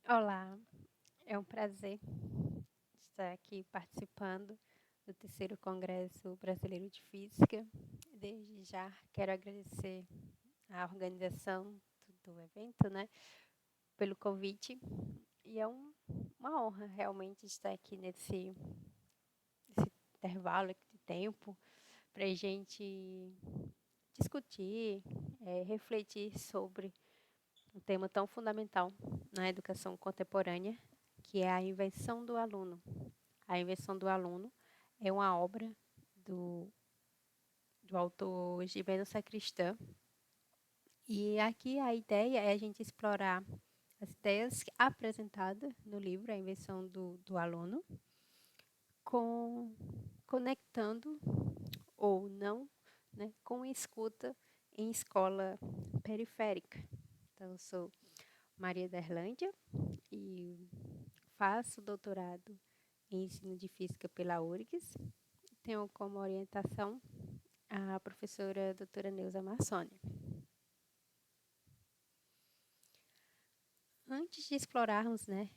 Olá, é um prazer estar aqui participando do terceiro Congresso Brasileiro de Física. Desde já quero agradecer à organização do evento, né, pelo convite. E é uma honra realmente estar aqui nesse intervalo de tempo para a gente discutir, refletir sobre um tema tão fundamental na educação contemporânea, que é a invenção do aluno. A Invenção do Aluno é uma obra do, do autor Gibeno Sacristã. E aqui a ideia é a gente explorar as ideias apresentadas no livro A Invenção do Aluno, com, conectando ou não, né, com escuta em escola periférica. Então, eu sou Maria da Erlândia e faço doutorado em ensino de física pela URGS. Tenho como orientação a professora doutora Neuza Massoni. Antes de explorarmos, né,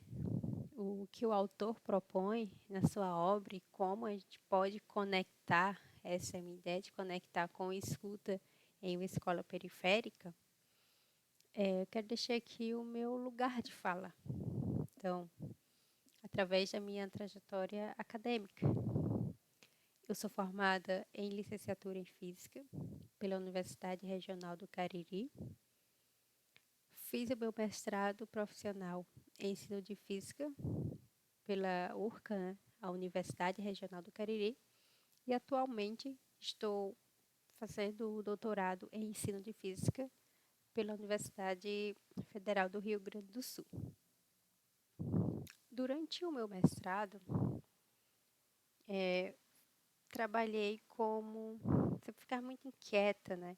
o que o autor propõe na sua obra e como a gente pode conectar, essa é a minha ideia de conectar com escuta em uma escola periférica, eu quero deixar aqui o meu lugar de fala. Então, através da minha trajetória acadêmica. Eu sou formada em licenciatura em Física pela Universidade Regional do Cariri. Fiz o meu mestrado profissional em ensino de Física pela URCA, né, a Universidade Regional do Cariri. E atualmente estou fazendo o doutorado em ensino de Física pela Universidade Federal do Rio Grande do Sul. Durante o meu mestrado, trabalhei como... Sempre ficar muito inquieta, né?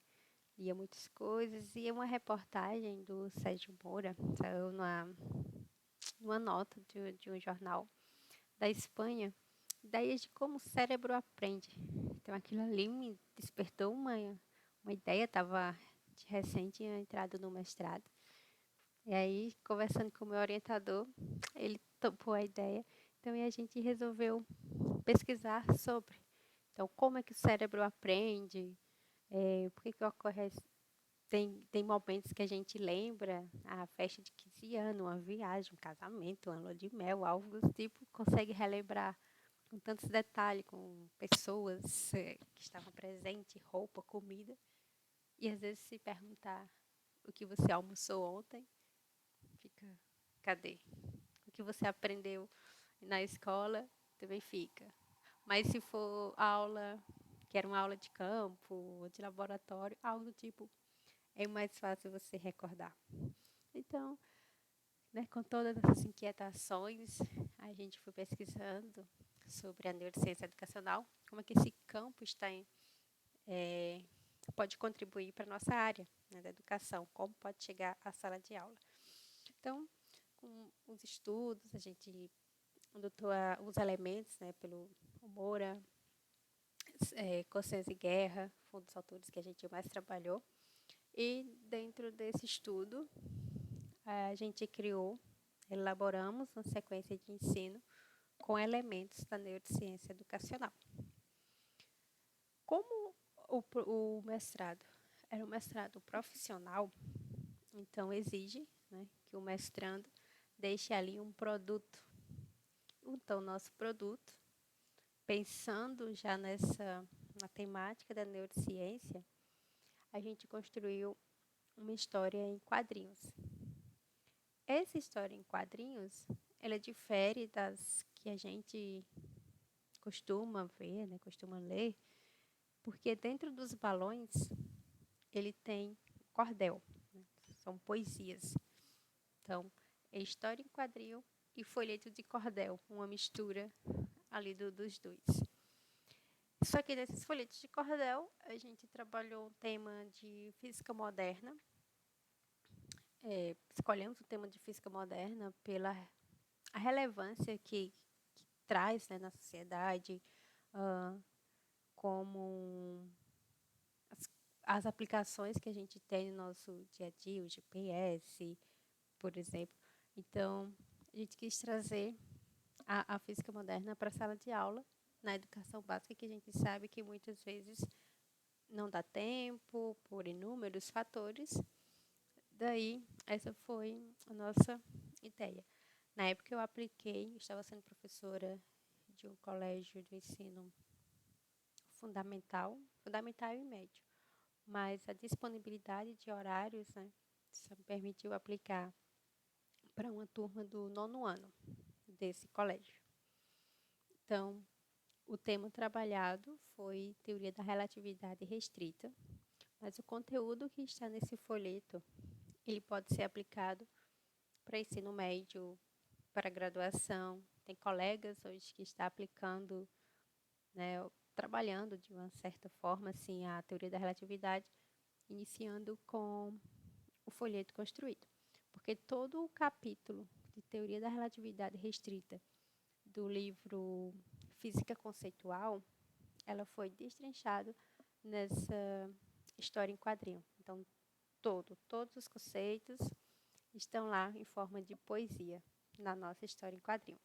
Lia muitas coisas, e uma reportagem do Sérgio Moura saiu numa nota de um jornal da Espanha, ideias de como o cérebro aprende. Então aquilo ali me despertou uma ideia, estava de recente tinha entrado no mestrado. E aí, conversando com o meu orientador, ele topou a ideia. Então a gente resolveu pesquisar sobre. Então, como é que o cérebro aprende? Por que ocorre tem momentos que a gente lembra a festa de 15 anos, uma viagem, um casamento, uma lua de mel, algo do tipo, consegue relembrar com tantos detalhes, com pessoas que estavam presentes, roupa, comida. E às vezes se perguntar o que você almoçou ontem, fica, cadê? O que você aprendeu na escola, também fica. Mas se for aula, que era uma aula de campo, de laboratório, algo do tipo, é mais fácil você recordar. Então, né, com todas essas inquietações, a gente foi pesquisando sobre a neurociência educacional, como é que esse campo pode contribuir para a nossa área, né, da educação, como pode chegar à sala de aula. Então, com os estudos, a gente adotou os elementos, né, pelo Moura, Consciência e Guerra, foi um dos autores que a gente mais trabalhou. E dentro desse estudo, a gente elaboramos uma sequência de ensino com elementos da neurociência educacional. Como o mestrado era um mestrado profissional, então exige, né, que o mestrando deixe ali um produto. Então, nosso produto, pensando já na temática da neurociência, a gente construiu uma história em quadrinhos. Essa história em quadrinhos, ela difere das que a gente costuma ver, né, costuma ler, porque dentro dos balões ele tem cordel, né, são poesias. Então, é história em quadrinho e folheto de cordel, uma mistura ali dos dois. Só que nesses folhetos de cordel, a gente trabalhou um tema de física moderna. Escolhemos o tema de física moderna pela a relevância que traz, né, na sociedade, como as aplicações que a gente tem no nosso dia a dia, o GPS, por exemplo. Então, a gente quis trazer a física moderna para a sala de aula, na educação básica, que a gente sabe que muitas vezes não dá tempo, por inúmeros fatores. Daí, essa foi a nossa ideia. Na época eu apliquei, estava sendo professora de um colégio de ensino fundamental e médio, mas a disponibilidade de horários, né, só me permitiu aplicar para uma turma do 9º ano desse colégio. Então, o tema trabalhado foi teoria da relatividade restrita, mas o conteúdo que está nesse folheto, ele pode ser aplicado para ensino médio, para graduação. Tem colegas hoje que estão aplicando, né, trabalhando de uma certa forma assim, a teoria da relatividade, iniciando com o folheto construído. Porque todo o capítulo de teoria da relatividade restrita do livro Física Conceitual, ela foi destrinchado nessa história em quadrinho. Então, todos os conceitos estão lá em forma de poesia na nossa história em quadrinho.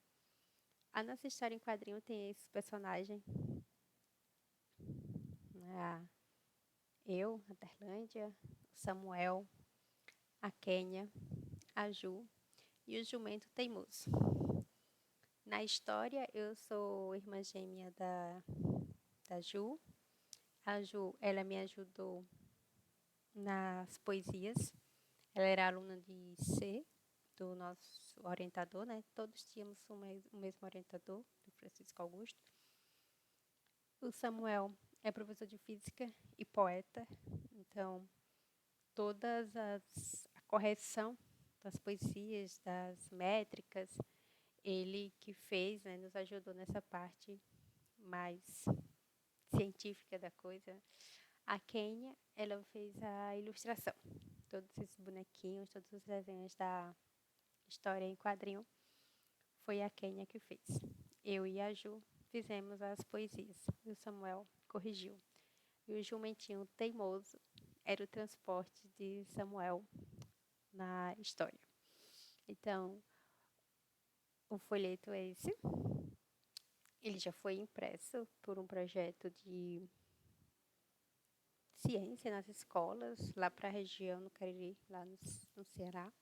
A nossa história em quadrinho tem esse personagem, né, a Terlândia, o Samuel, a Quênia, a Ju e o jumento teimoso. Na história, eu sou irmã gêmea da Ju. A Ju, ela me ajudou nas poesias. Ela era aluna de C, do nosso orientador, né? Todos tínhamos o mesmo orientador, do Francisco Augusto. O Samuel é professor de física e poeta, então a correção das poesias, das métricas, ele que fez, né, nos ajudou nessa parte mais científica da coisa. A Kênia, ela fez a ilustração. Todos esses bonequinhos, todos os desenhos da história em quadrinho, foi a Kênia que fez. Eu e a Ju fizemos as poesias e o Samuel corrigiu. E o jumentinho teimoso era o transporte de Samuel na história. Então, o folheto é esse. Ele já foi impresso por um projeto de ciência nas escolas, lá para a região, no Cariri, lá no Ceará.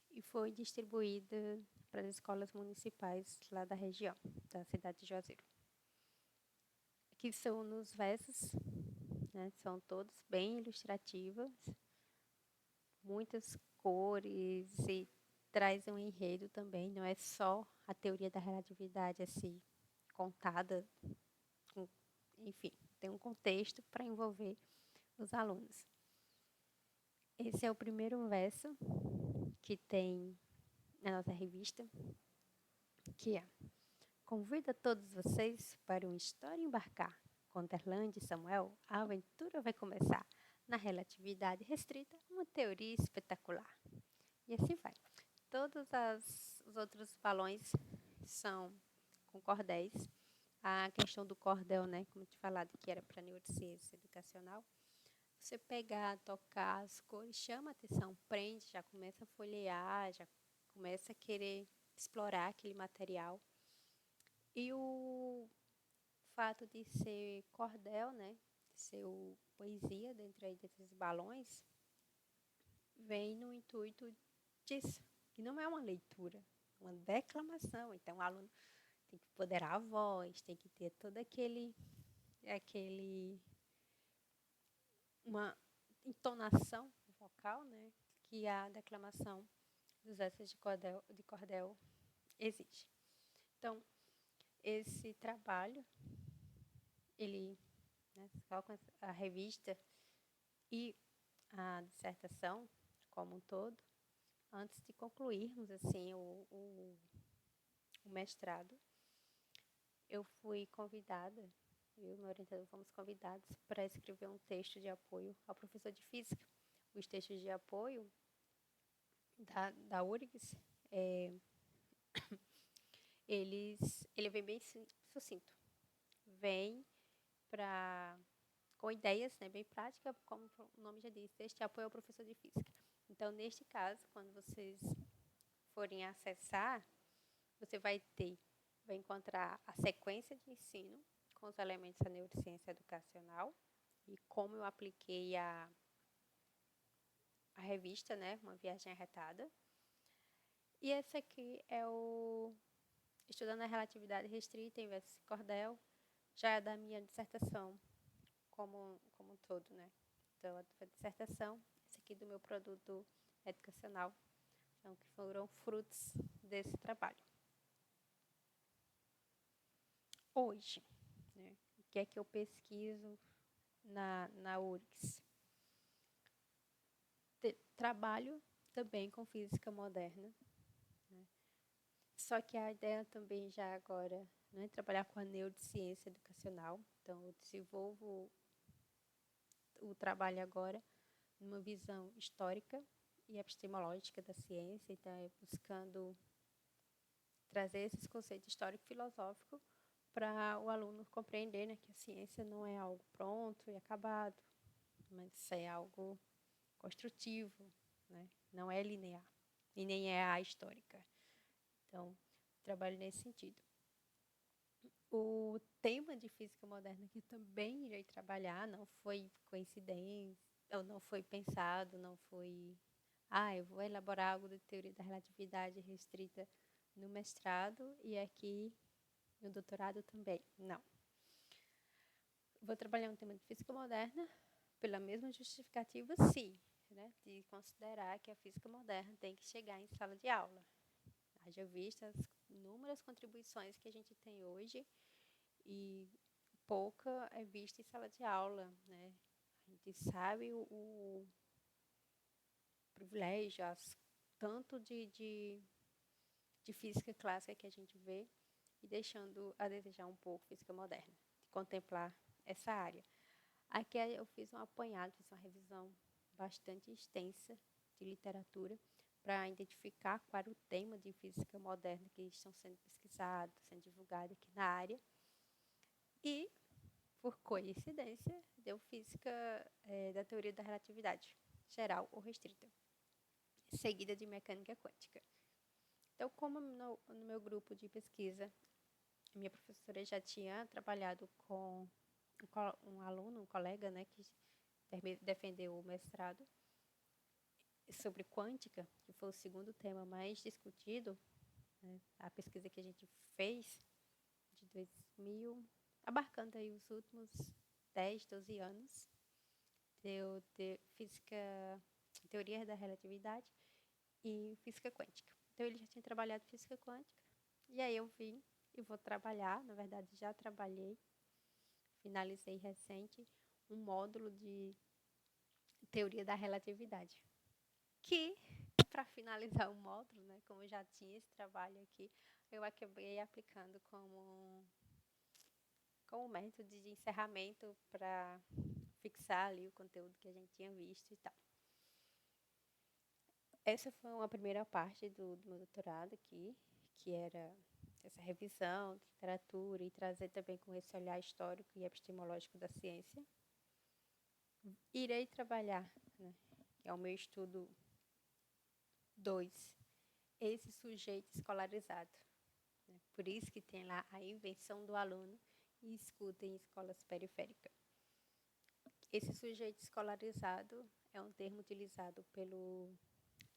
E foi distribuída para as escolas municipais lá da região, da cidade de Juazeiro. Aqui são nos versos, né, são todos bem ilustrativos, muitas cores e traz um enredo também, não é só a teoria da relatividade assim, contada, enfim, tem um contexto para envolver os alunos. Esse é o primeiro verso que tem na nossa revista, que é: convido a todos vocês para uma história embarcar. Com Terlândia e Samuel, a aventura vai começar. Na relatividade restrita, uma teoria espetacular. E assim vai. Todos os outros balões são com cordéis. A questão do cordel, né, como eu te falado, que era para neurociência educacional, você pegar, tocar as cores, chama a atenção, prende, já começa a folhear, já começa a querer explorar aquele material. E o fato de ser cordel, né, de ser poesia dentro aí desses balões, vem no intuito disso, que não é uma leitura, é uma declamação. Então, o aluno tem que empoderar a voz, tem que ter todo uma entonação vocal, né, que a declamação dos versos de cordel exige. Então, esse trabalho, ele, né, só com a revista e a dissertação como um todo, antes de concluirmos assim o mestrado, eu fui convidada, eu e meu orientador fomos convidados para escrever um texto de apoio ao professor de física. Os textos de apoio da URGS, ele vem bem sucinto. Vem com ideias, né, bem práticas, como o nome já diz, texto de apoio ao professor de física. Então, neste caso, quando vocês forem acessar, você vai encontrar a sequência de ensino com os elementos da neurociência educacional e como eu apliquei a revista, né, Uma Viagem Arretada. E esse aqui é o Estudando a Relatividade Restrita em Versus Cordel, já é da minha dissertação como um todo, né? Então, a dissertação, esse aqui do meu produto educacional, então, que foram frutos desse trabalho. Hoje, né, o que é que eu pesquiso na URGS? Trabalho também com física moderna, né? Só que a ideia também já agora, né, trabalhar com a neurociência educacional. Então, eu desenvolvo o trabalho agora numa visão histórica e epistemológica da ciência, então é buscando trazer esses conceitos histórico-filosóficos para o aluno compreender, né, que a ciência não é algo pronto e acabado, mas é algo construtivo, né, não é linear e nem é ahistórica. Então, trabalho nesse sentido. O tema de física moderna que também irei trabalhar não foi coincidência, ou não foi pensado, não foi, eu vou elaborar algo de teoria da relatividade restrita no mestrado e aqui no doutorado também. Não. Vou trabalhar um tema de física moderna pela mesma justificativa, sim, né, de considerar que a física moderna tem que chegar em sala de aula. Haja vista as inúmeras contribuições que a gente tem hoje e pouca é vista em sala de aula, né? A gente sabe o privilégio, tanto de física clássica que a gente vê e deixando a desejar um pouco física moderna, de contemplar essa área. Aqui eu fiz um apanhado, fiz uma revisão bastante extensa de literatura para identificar qual era o tema de física moderna que estão sendo pesquisados, sendo divulgados aqui na área. E, por coincidência, deu física da teoria da relatividade, geral ou restrita, seguida de mecânica quântica. Então, como no meu grupo de pesquisa, minha professora já tinha trabalhado com um aluno, um colega, né, que defendeu o mestrado sobre quântica, que foi o segundo tema mais discutido, né, a pesquisa que a gente fez de 2000, abarcando aí os últimos 10, 12 anos, de física, teoria da relatividade e física quântica. Então, ele já tinha trabalhado física quântica, e aí eu vim e vou trabalhar, na verdade já trabalhei, finalizei recente, um módulo de teoria da relatividade, que, para finalizar o módulo, né, como eu já tinha esse trabalho aqui, eu acabei aplicando como método de encerramento para fixar ali o conteúdo que a gente tinha visto e tal. Essa foi uma primeira parte do meu doutorado aqui, que era essa revisão de literatura e trazer também com esse olhar histórico e epistemológico da ciência. Irei trabalhar, né, que é o meu estudo 2, esse sujeito escolarizado. Né? Por isso que tem lá a invenção do aluno e escuta em escolas periféricas. Esse sujeito escolarizado é um termo utilizado pelo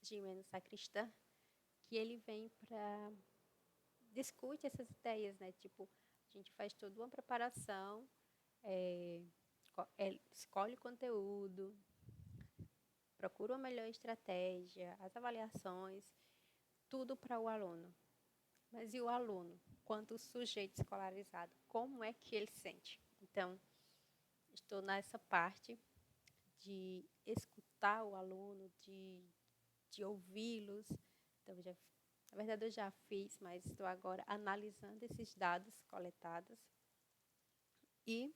Gimeno Sacristã, que ele vem para discute essas ideias, né? Tipo, a gente faz toda uma preparação, escolhe o conteúdo, procura uma melhor estratégia, as avaliações, tudo para o aluno. Mas e o aluno, quanto sujeito escolarizado, como é que ele sente? Então, estou nessa parte de escutar o aluno, de ouvi-los. Então, na verdade, eu já fiz, mas estou agora analisando esses dados coletados. E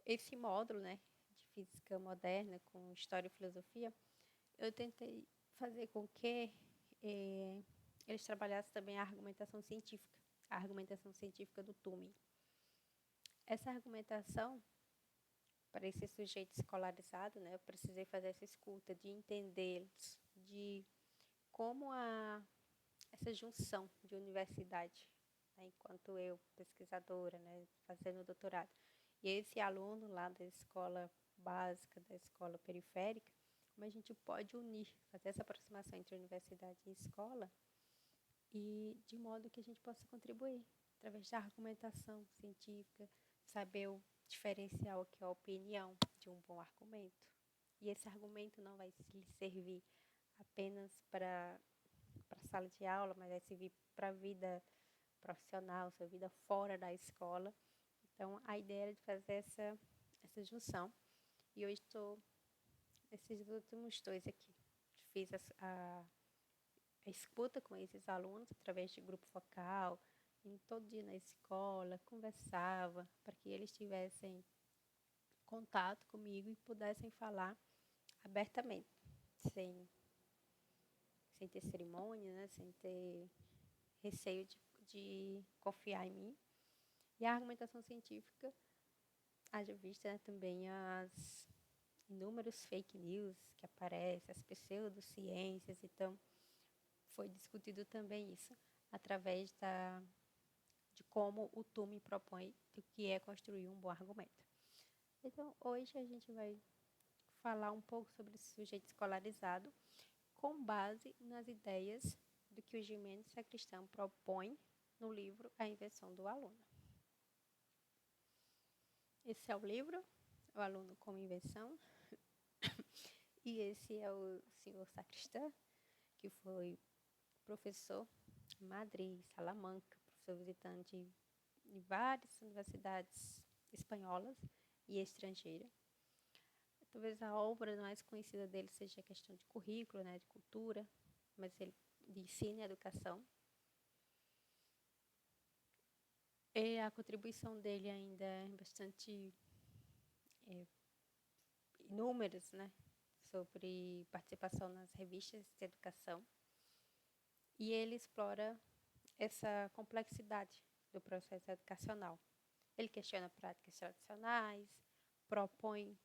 esse módulo, né, de física moderna com história e filosofia, eu tentei fazer com que eles trabalhassem também a argumentação científica do Turing. Essa argumentação, para esse sujeito escolarizado, né, eu precisei fazer essa escuta, de entendê-los, de como a essa junção de universidade, né, enquanto eu, pesquisadora, né, fazendo doutorado, e esse aluno lá da escola básica, da escola periférica, como a gente pode unir, fazer essa aproximação entre universidade e escola, e de modo que a gente possa contribuir através da argumentação científica, saber diferenciar o que é a opinião de um bom argumento. E esse argumento não vai lhe servir apenas para a sala de aula, mas vai servir para a vida profissional, sua vida fora da escola. Então, a ideia era de fazer essa junção. E hoje estou, nesses últimos 2 aqui, fiz a escuta com esses alunos através de grupo focal, indo todo dia na escola, conversava para que eles tivessem contato comigo e pudessem falar abertamente, sem ter cerimônia, né? Sem ter receio de confiar em mim. E a argumentação científica, haja vista, né, também as inúmeros fake news que aparecem, as pseudociências, então foi discutido também isso, através de como o Turing propõe o que é construir um bom argumento. Então, hoje a gente vai falar um pouco sobre o sujeito escolarizado, com base nas ideias do que o Jimenez Sacristán propõe no livro A Invenção do Aluno. Esse é o livro, O Aluno como Invenção, e esse é o senhor Sacristán, que foi professor em Madrid, Salamanca, professor visitante em várias universidades espanholas e estrangeiras. Talvez a obra mais conhecida dele seja a questão de currículo, né, de cultura, mas ele de ensino e educação. E a contribuição dele ainda é bastante inúmeras, né, sobre participação nas revistas de educação. E ele explora essa complexidade do processo educacional. Ele questiona práticas tradicionais, propõe,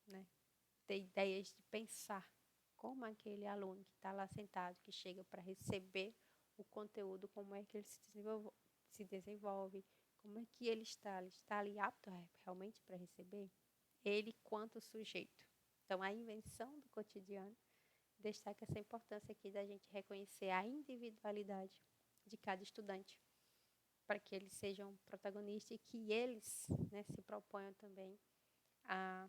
né, ter ideias de pensar como aquele aluno que está lá sentado, que chega para receber o conteúdo, como é que ele se desenvolve, como é que ele está ali apto realmente para receber, ele quanto sujeito. Então, a invenção do cotidiano destaca essa importância aqui da gente reconhecer a individualidade de cada estudante, para que eles sejam protagonistas e que eles, né, se proponham também a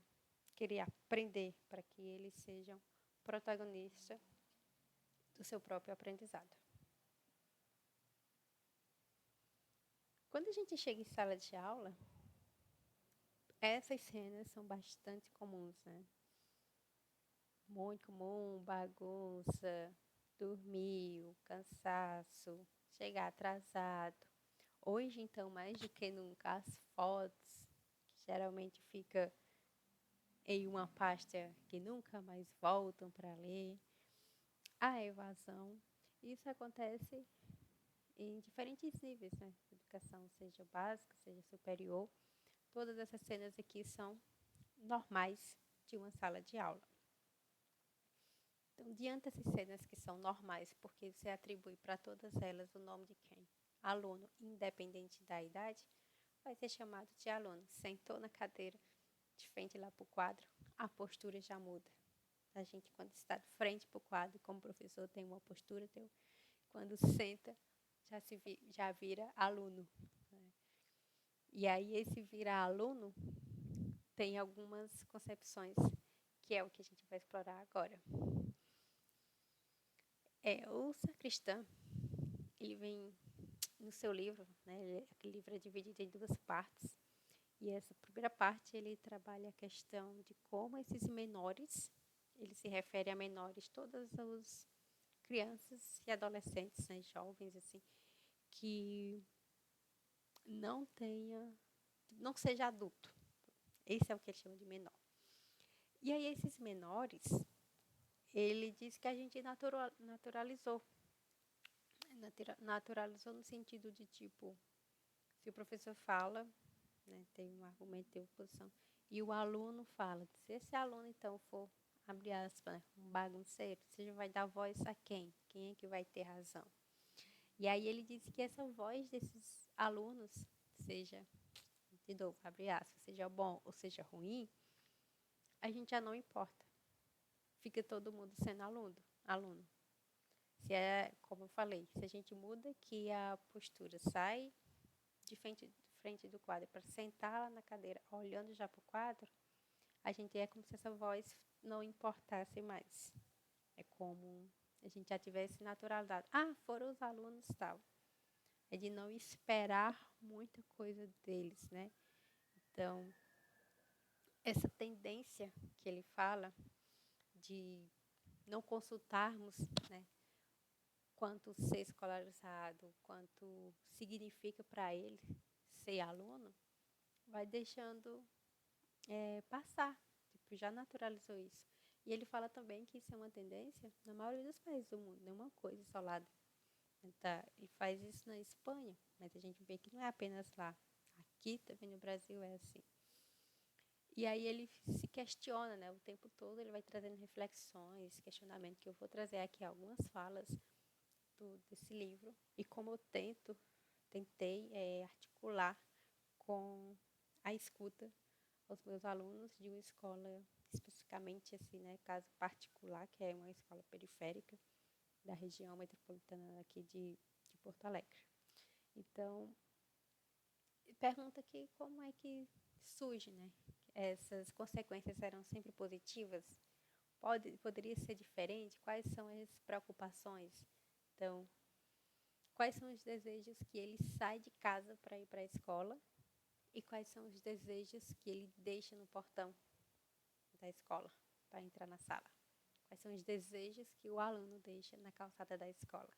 querer aprender, para que eles sejam protagonistas do seu próprio aprendizado. Quando a gente chega em sala de aula, essas cenas são bastante comuns, né? Muito comum, bagunça, dormir, cansaço, chegar atrasado. Hoje, então, mais do que nunca, as fotos, que geralmente fica em uma pasta que nunca mais voltam para ler, a evasão. Isso acontece em diferentes níveis, né? Educação, seja básica, seja superior. Todas essas cenas aqui são normais de uma sala de aula. Então, diante dessas cenas que são normais, porque você atribui para todas elas o nome de quem? Aluno, independente da idade, vai ser chamado de aluno. Sentou na cadeira, de frente lá para o quadro, a postura já muda. A gente, quando está de frente para o quadro, como professor, tem uma postura, quando senta, já vira aluno. Né? E aí, esse virar aluno tem algumas concepções, que é o que a gente vai explorar agora. O Sacristán, ele vem no seu livro, né? Aquele livro é dividido em 2 partes. E essa primeira parte, ele trabalha a questão de como esses menores, ele se refere a menores, todas as crianças e adolescentes, né, jovens, assim, que não seja adulto. Esse é o que ele chama de menor. E aí, esses menores, ele diz que a gente naturalizou. Naturalizou no sentido de, tipo, se o professor fala, né, tem um argumento, tem uma posição, e o aluno fala, se esse aluno, então, for, abre aspas, um bagunceiro, você vai dar voz a quem? Quem é que vai ter razão? E aí ele disse que essa voz desses alunos, seja, de novo, abre aspas, seja bom ou seja ruim, a gente já não importa. Fica todo mundo sendo aluno. Se é, como eu falei, se a gente muda que a postura sai de frente do quadro para sentar lá na cadeira, olhando já para o quadro, a gente é como se essa voz não importasse mais. É como a gente já tivesse naturalidade. Ah, foram os alunos tal. É de não esperar muita coisa deles, né? Então, essa tendência que ele fala de não consultarmos, né, quanto ser escolarizado, quanto significa para ele ser aluno, vai deixando passar. Tipo, já naturalizou isso. E ele fala também que isso é uma tendência na maioria dos países do mundo, não é uma coisa isolada. Tá? Ele faz isso na Espanha, mas a gente vê que não é apenas lá. Aqui também no Brasil é assim. E aí ele se questiona, né? O tempo todo ele vai trazendo reflexões, questionamentos, que eu vou trazer aqui algumas falas desse livro. E como eu tentei articular com a escuta aos meus alunos de uma escola especificamente assim, né, caso particular, que é uma escola periférica da região metropolitana aqui de Porto Alegre. Então, pergunta aqui como é que surge, né? Essas consequências serão sempre positivas? Poderia ser diferente? Quais são as preocupações? Então, quais são os desejos que ele sai de casa para ir para a escola? E quais são os desejos que ele deixa no portão da escola para entrar na sala? Quais são os desejos que o aluno deixa na calçada da escola?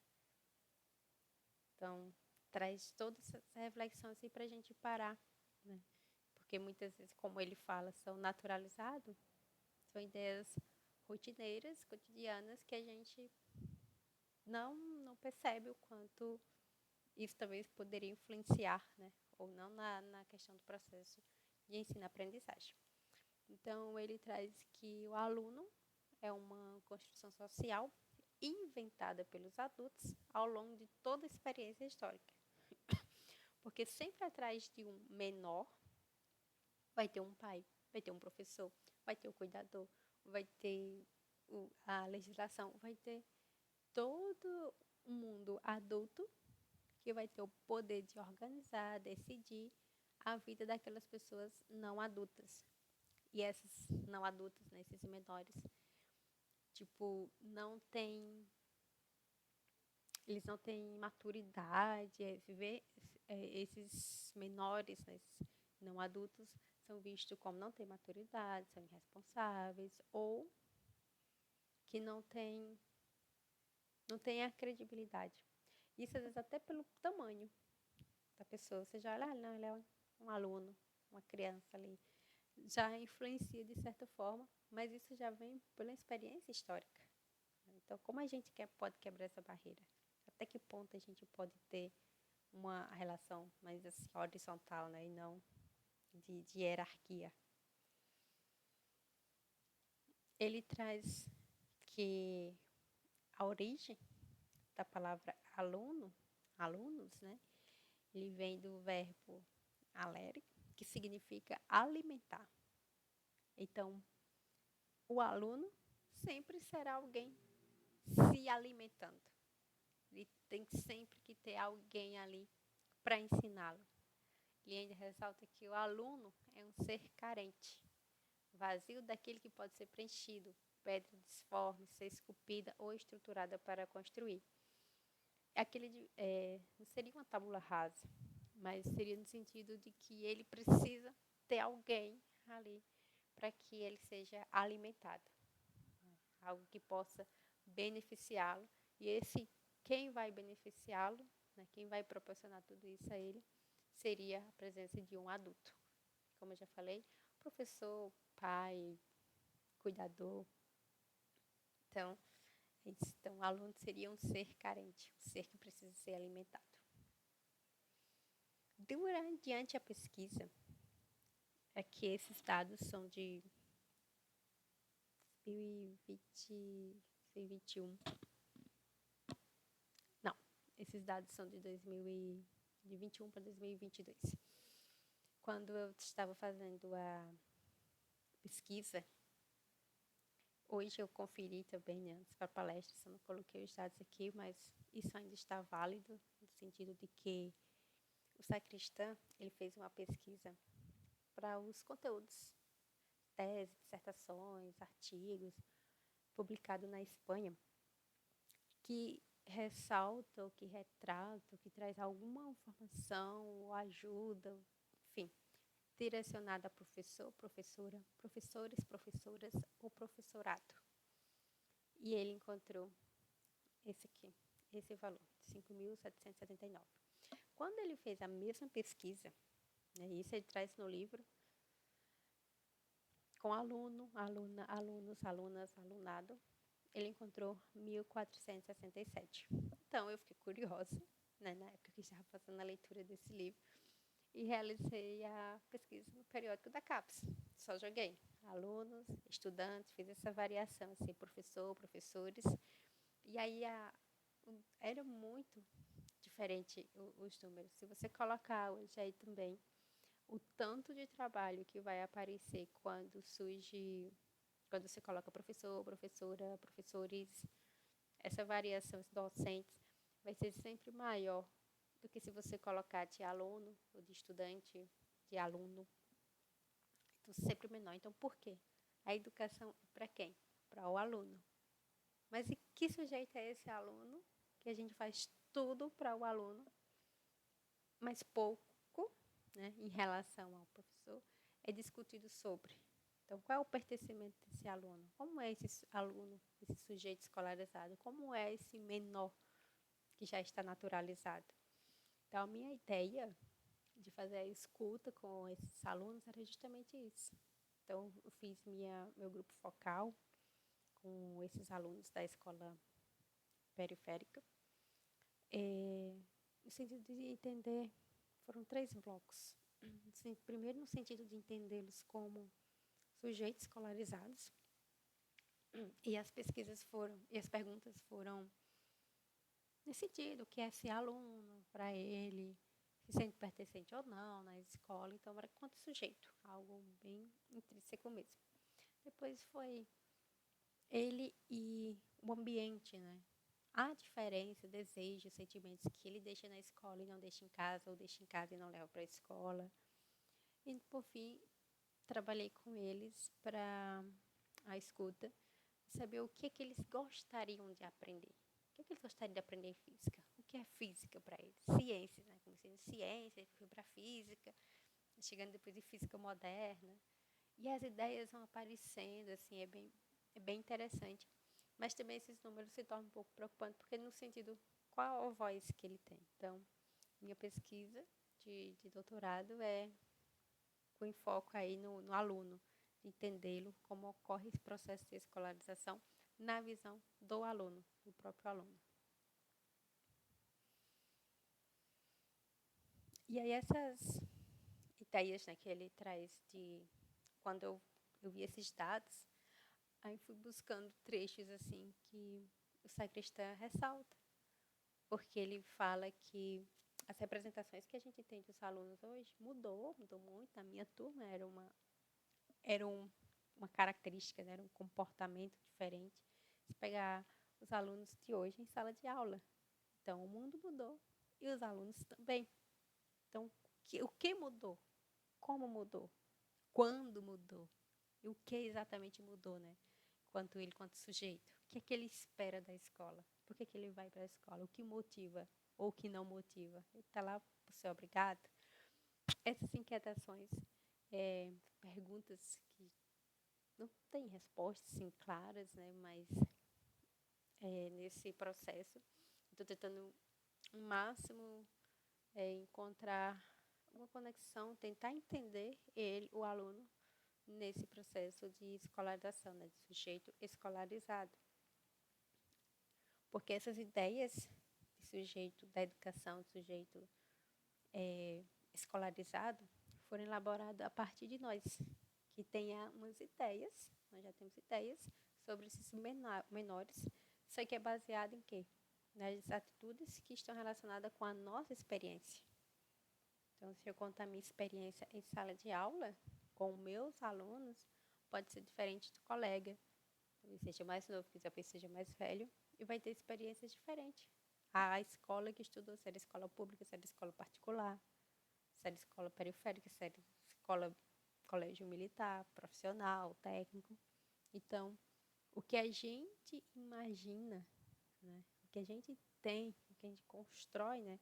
Então, traz toda essa reflexão assim para a gente parar, né? Porque muitas vezes, como ele fala, são naturalizados, são ideias rotineiras, cotidianas, que a gente não percebe o quanto isso também poderia influenciar, né? Ou não na questão do processo de ensino-aprendizagem. Então, ele traz que o aluno é uma construção social inventada pelos adultos ao longo de toda a experiência histórica. Porque sempre atrás de um menor vai ter um pai, vai ter um professor, vai ter o cuidador, vai ter a legislação, vai ter todo um mundo adulto que vai ter o poder de organizar, decidir a vida daquelas pessoas não adultas. E essas não adultas, né, esses menores, tipo, eles não têm maturidade, esses menores, né, esses não adultos, são vistos como não têm maturidade, são irresponsáveis ou que não têm a credibilidade. Isso às vezes até pelo tamanho da pessoa. Você já olha, não, ele é um aluno, uma criança ali. Já influencia de certa forma, mas isso já vem pela experiência histórica. Então, como a gente pode quebrar essa barreira? Até que ponto a gente pode ter uma relação mais assim, horizontal, né? E não de hierarquia? Ele traz que a origem da palavra alunos, né? Ele vem do verbo alere, que significa alimentar. Então, o aluno sempre será alguém se alimentando. Ele tem sempre que ter alguém ali para ensiná-lo. E ainda ressalta que o aluno é um ser carente, vazio daquele que pode ser preenchido, pedra disforme, ser esculpida ou estruturada para construir. Não seria uma tábula rasa, mas seria no sentido de que ele precisa ter alguém ali para que ele seja alimentado, algo que possa beneficiá-lo. E quem vai beneficiá-lo, né, quem vai proporcionar tudo isso a ele, seria a presença de um adulto. Como eu já falei, professor, pai, cuidador. Então, o aluno seria um ser carente, um ser que precisa ser alimentado. Durante a pesquisa, é que esses dados são de 2020, 2021. Não, esses dados são de 2021 para 2022. Quando eu estava fazendo a pesquisa, hoje eu conferi também, né, antes para a palestra, eu não coloquei os dados aqui, mas isso ainda está válido, no sentido de que o Sacristã, ele fez uma pesquisa para os conteúdos, teses, dissertações, artigos, publicado na Espanha, que ressalta, ou que retrata, ou que traz alguma informação, ou ajuda, enfim, direcionada a professor, professora, professores, professoras ou professorado. E ele encontrou esse aqui, esse valor, 5.779. Quando ele fez a mesma pesquisa, né, isso ele traz no livro, com aluno, aluna, alunos, alunas, alunado, ele encontrou 1.467. Então, eu fiquei curiosa, né, na época que estava fazendo a leitura desse livro, e realizei a pesquisa no periódico da CAPES. Só joguei alunos, estudantes, fiz essa variação, assim, professor, professores, e aí era muito diferente os números. Se você colocar hoje aí também o tanto de trabalho que vai aparecer quando surge, quando você coloca professor, professora, professores, essa variação docentes vai ser sempre maior do que se você colocar de aluno, ou de estudante, de aluno. Então, sempre menor. Então, por quê? A educação é para quem? Para o aluno. Mas e que sujeito é esse aluno que a gente faz tudo para o aluno, mas pouco, né, em relação ao professor, é discutido sobre. Então, qual é o pertencimento desse aluno? Como é esse aluno, esse sujeito escolarizado? Como é esse menor que já está naturalizado? Então, a minha ideia de fazer a escuta com esses alunos era justamente isso. Então, eu fiz meu grupo focal com esses alunos da escola periférica, no sentido de entender, foram 3 blocos. Primeiro, no sentido de entendê-los como sujeitos escolarizados, e as pesquisas foram, e as perguntas foram nesse sentido, o que é ser aluno para ele, se sente pertencente ou não na escola, então era quanto sujeito, algo bem intrínseco mesmo. Depois foi ele e o ambiente, né? A diferença, desejos, sentimentos que ele deixa na escola e não deixa em casa, ou deixa em casa e não leva para a escola. E, por fim, trabalhei com eles para a escuta, saber o que é que eles gostariam de aprender. O que é que eles gostariam de aprender em física? O que é física para eles? Ciências, né? Comecei em ciência, fui para física, chegando depois em física moderna. E as ideias vão aparecendo, assim, é bem interessante. Mas também esses números se tornam um pouco preocupantes, porque no sentido, qual a voz que ele tem? Então, minha pesquisa de doutorado é com enfoque aí no aluno, de entendê-lo, como ocorre esse processo de escolarização na visão do aluno, do próprio aluno. E aí essas ideias, né, que ele traz de quando eu vi esses dados, aí fui buscando trechos assim que o Sacristã ressalta, porque ele fala que as representações que a gente tem dos alunos hoje mudou muito. Na minha turma era uma característica, né, era um comportamento diferente. Se pegar os alunos de hoje em sala de aula, então o mundo mudou e os alunos também. Então, o que mudou? Como mudou? Quando mudou? E o que exatamente mudou, né? Quanto sujeito. O que é que ele espera da escola? Por que ele vai para a escola? O que motiva ou o que não motiva? Ele está lá por ser obrigado? Essas inquietações, perguntas que não têm respostas assim, claras, né? Mas nesse processo, estou tentando o máximo encontrar uma conexão, tentar entender ele, o aluno, nesse processo de escolarização, né, de sujeito escolarizado. Porque essas ideias de sujeito da educação, de sujeito escolarizado, foram elaboradas a partir de nós, que tenha umas ideias, nós já temos ideias sobre esses menores, só que é baseado em quê? nas atitudes que estão relacionadas com a nossa experiência. Então, se eu contar minha experiência em sala de aula com meus alunos, pode ser diferente do colega. Talvez seja mais novo, talvez seja mais velho, e vai ter experiências diferentes. A escola que estudou, se era escola pública, se era escola particular, se era escola periférica, se era escola, colégio militar, profissional, técnico. Então, o que a gente imagina, né, o que a gente tem, o que a gente constrói, né,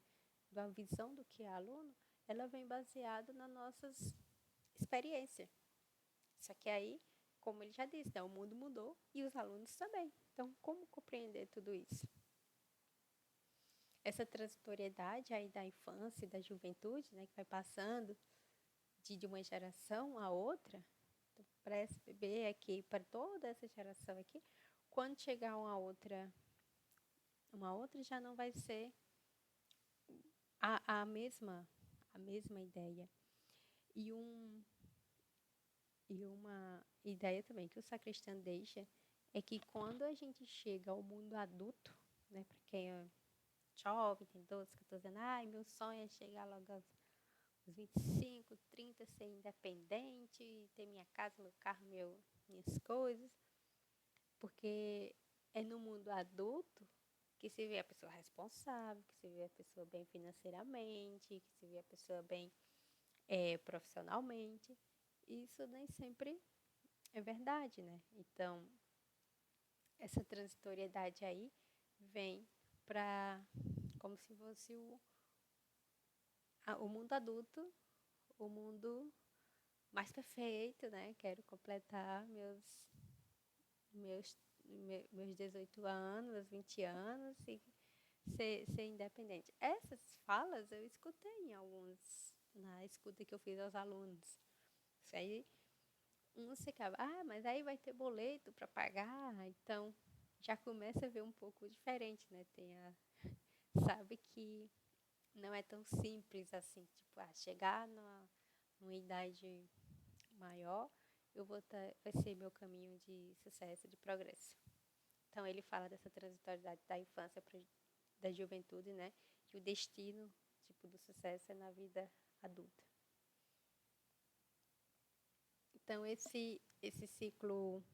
da visão do que é aluno, ela vem baseada nas nossas experiências. Só que aí, como ele já disse, né, o mundo mudou e os alunos também. Então, como compreender tudo isso? Essa transitoriedade aí da infância e da juventude, né, que vai passando de uma geração a outra, então, para esse bebê aqui, para toda essa geração aqui, quando chegar uma outra já não vai ser a mesma ideia. E, e uma ideia também que o sacristão deixa é que quando a gente chega ao mundo adulto, né, para quem é jovem, tem 12, 14 anos, ai, meu sonho é chegar logo aos 25, 30, ser independente, ter minha casa, meu carro, minhas coisas, porque é no mundo adulto que se vê a pessoa responsável, que se vê a pessoa bem financeiramente, que se vê a pessoa bem profissionalmente. Isso nem sempre é verdade, né? Então, essa transitoriedade aí vem para como se fosse o mundo adulto, o mundo mais perfeito, né? Quero completar meus, meus 18 anos, 20 anos e ser independente. Essas falas eu escutei na escuta que eu fiz aos alunos. Isso aí, uns ficavam, mas aí vai ter boleto para pagar, então já começa a ver um pouco diferente, né? Sabe que não é tão simples assim, tipo, chegar numa idade maior, vai ser meu caminho de sucesso, de progresso. Então ele fala dessa transitoriedade da infância da juventude, né? Que o destino, tipo, do sucesso é na vida adulta. Então esse ciclo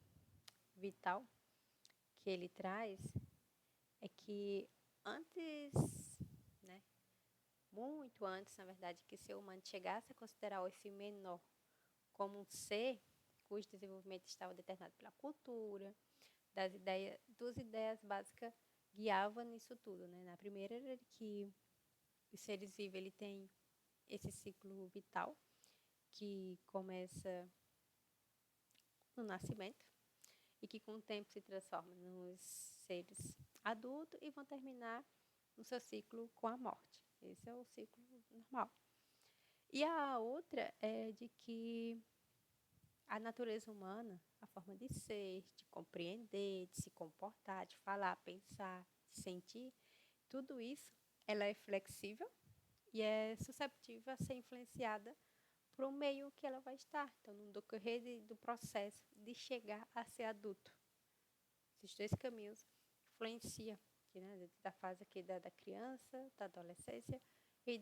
vital que ele traz é que antes, né, muito antes, na verdade, que o ser humano chegasse a considerar esse menor como um ser cujo desenvolvimento estava determinado pela cultura, duas ideias básicas guiavam nisso tudo, né? Na primeira era que os seres vivos ele tem esse ciclo vital que começa no nascimento e que com o tempo se transforma nos seres adultos e vão terminar no seu ciclo com a morte. Esse é o ciclo normal. E a outra é de que a natureza humana, a forma de ser, de compreender, de se comportar, de falar, pensar, de sentir, tudo isso, ela é flexível e é susceptível a ser influenciada por um meio que ela vai estar. Então, no decorrer do processo de chegar a ser adulto. Esses dois caminhos influenciam, né, da fase aqui da criança, da adolescência, e